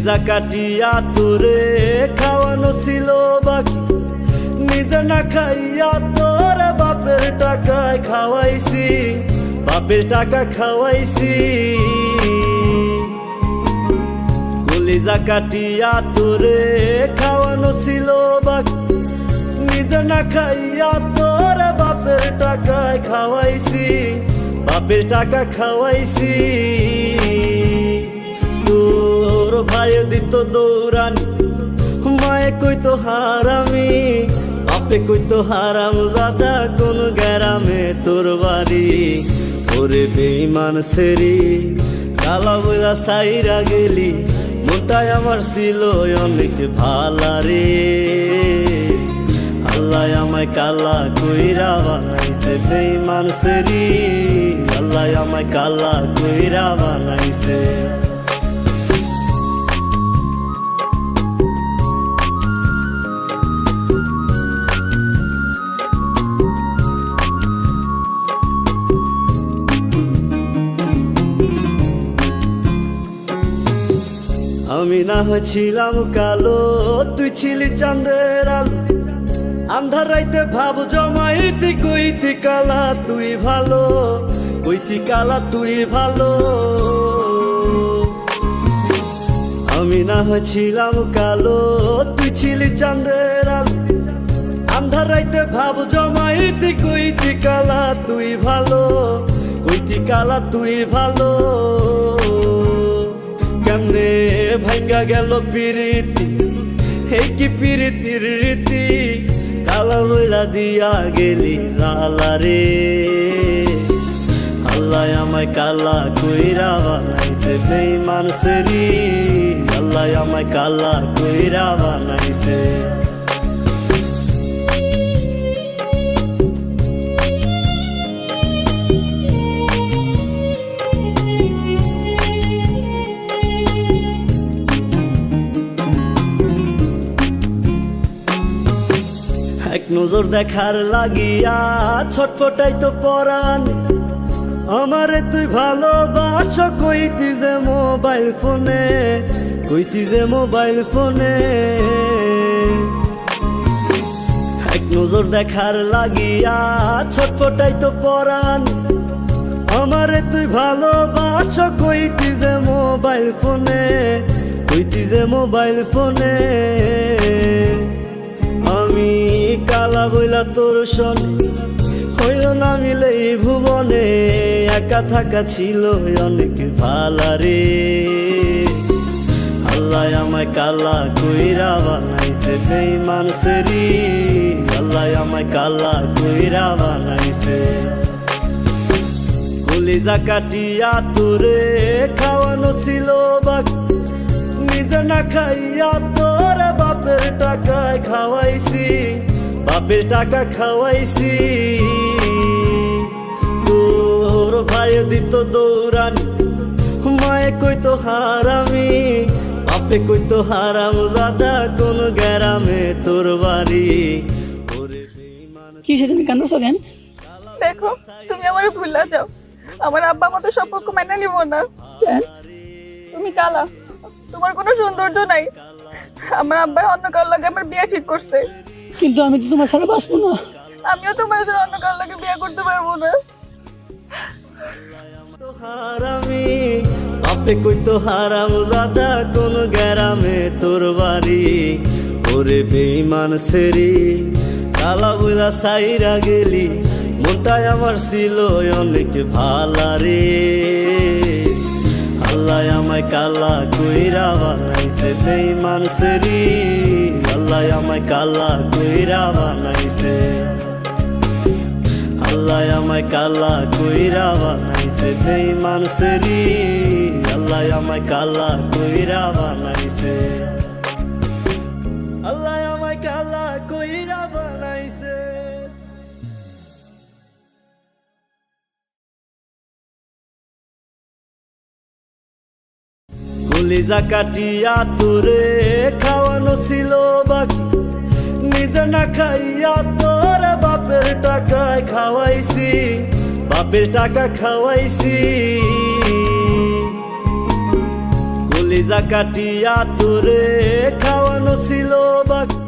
কলিজা কাটিয়া তোরে খাওয়ানো ছিল বাকি, নিজে না খাইয়া তোর বাপের টাকায় খাওয়াইছি, বাপের টাকা খাওয়াইছি। কলিজা কাটিয়া তোরে খাওয়ানো ছিল বাকি, নিজে না খাইয়া তোর বাপের টাকায় খাওয়াইছি, বাপের টাকা খাওয়াইছি। তোর ভাই দিত দৌড়ানি, মায়ে কইতো হারামি, বাপে কইতো হারাম জাদা, কোন গ্রামে তোর বাড়ি। ওরে বেঈমান সেরি কালা বইলা সাইরা গেলি, মনটাই আমার ছিল অনেক ভালা রে। আল্লাহ আমায় কালা কইরা বানাইছে বেঈমান সেরি, আল্লাহ আমায় কালা কইরা বানাইছে। আমি না হয়েছিলাম কালো, তুই ছিলি চাঁদের আলো, আন্ধার রাইতে ভাব জমাইতি, কইতি কালা তুই ভালো, কইতি কালা তুই ভালো। আমি না হয়েছিলাম কালো, তুই ছিলি চাঁদের আলো, আন্ধার রাইতে ভাব জমাইতি, কইতি কালা তুই ভালো, কইতি কালা তুই ভালো। কেমনে ভাঙ্গা গেল পিরিতি, এই কি পিরিতির রীতি, কালা বইলা দিয়া গেলি জালা রে। আল্লাহ আমায় কালা কইরা বানাইছে বেঈমান সেরি, আল্লাহ আমায় কালা কইরা বানাইছে। এক নজর দেখার লাগিয়া ছটফটাই তো পরাণ, আমারে তুই ভালোবাস কইতি যে মোবাইল ফোনে, কইতি যে মোবাইল ফোনে। এক নজর দেখার লাগিয়া ছটফটাই তো পরাণ, আমারে তুই ভালোবাস কইতি যে মোবাইল ফোনে, কইতি যে মোবাইল ফোনে। আমি কালা বইলা তোর শোনে হইল না মিলে এই ভুবনে, একা থাকা ছিল অনেক ভালা রে। আল্লাহ আমায় কালা কইরা বানাইছে বেঈমান সেরি, আল্লাহ আমায় কালা কইরা বানাইছে। কলিজা কাটিয়া তোরে খাওয়ানো ছিল বাকি, নিজে না খাইয়া তোর বাপের টাকায় খাওয়াইছি, বাপের টাকা খাওয়াইছি। তোর ভাই দিত দৌড়ানি, মায়ে কইতো হারামি, বাপে কইতো হারাম জাদা, কোন গ্রামে তোর বাড়ি। কি সে তুমি কান্দাছো কেন? দেখো তুমি আমারে ভুলা যাও, আমার আব্বা মতো সম্পর্ক মেনে নিব না। তুমি কালা, তোমার কোনো সৌন্দর্য নাই। আমার আব্বা অন্য কারোর লাগে আমার বিয়ে ঠিক করছে, কিন্তু আমি তো তোমার ছাড়া বাঁচবো না। আমিও তোমার সাথে অন্য কারোর লাগে বিয়ে করতে পারবো না। হারামি, বাপে কইতো হারাম জাদা, কোন গ্রামে তোর বাড়ি। ওরে বেঈমান সেরি কালা বইলা সাইরা গেলি, মনটাই আমার ছিল অনেক ভালা রে। আল্লাহ আমায় কালা কইরা বানাইছে বেঈমান সেরি, আল্লাহ আমায় কালা কইরা বানাইছে। আল্লাহ আমায় কালা কইরা বানাইছে বেঈমান সেরি, আল্লাহ আমায় কালা কইরা বানাইছে। আল্লাহ আমায় কালা কইরা বানাইছে। কলিজা কাটিয়া তোরে খাওয়ানো ছিল বাকি, নিজে না খাইয়া তোর বাপের টাকায় খাওয়াইছি, বাপের টাকা খাওয়াইছি। কলিজা কাটিয়া তোরে খাওয়ানো ছিল বাকি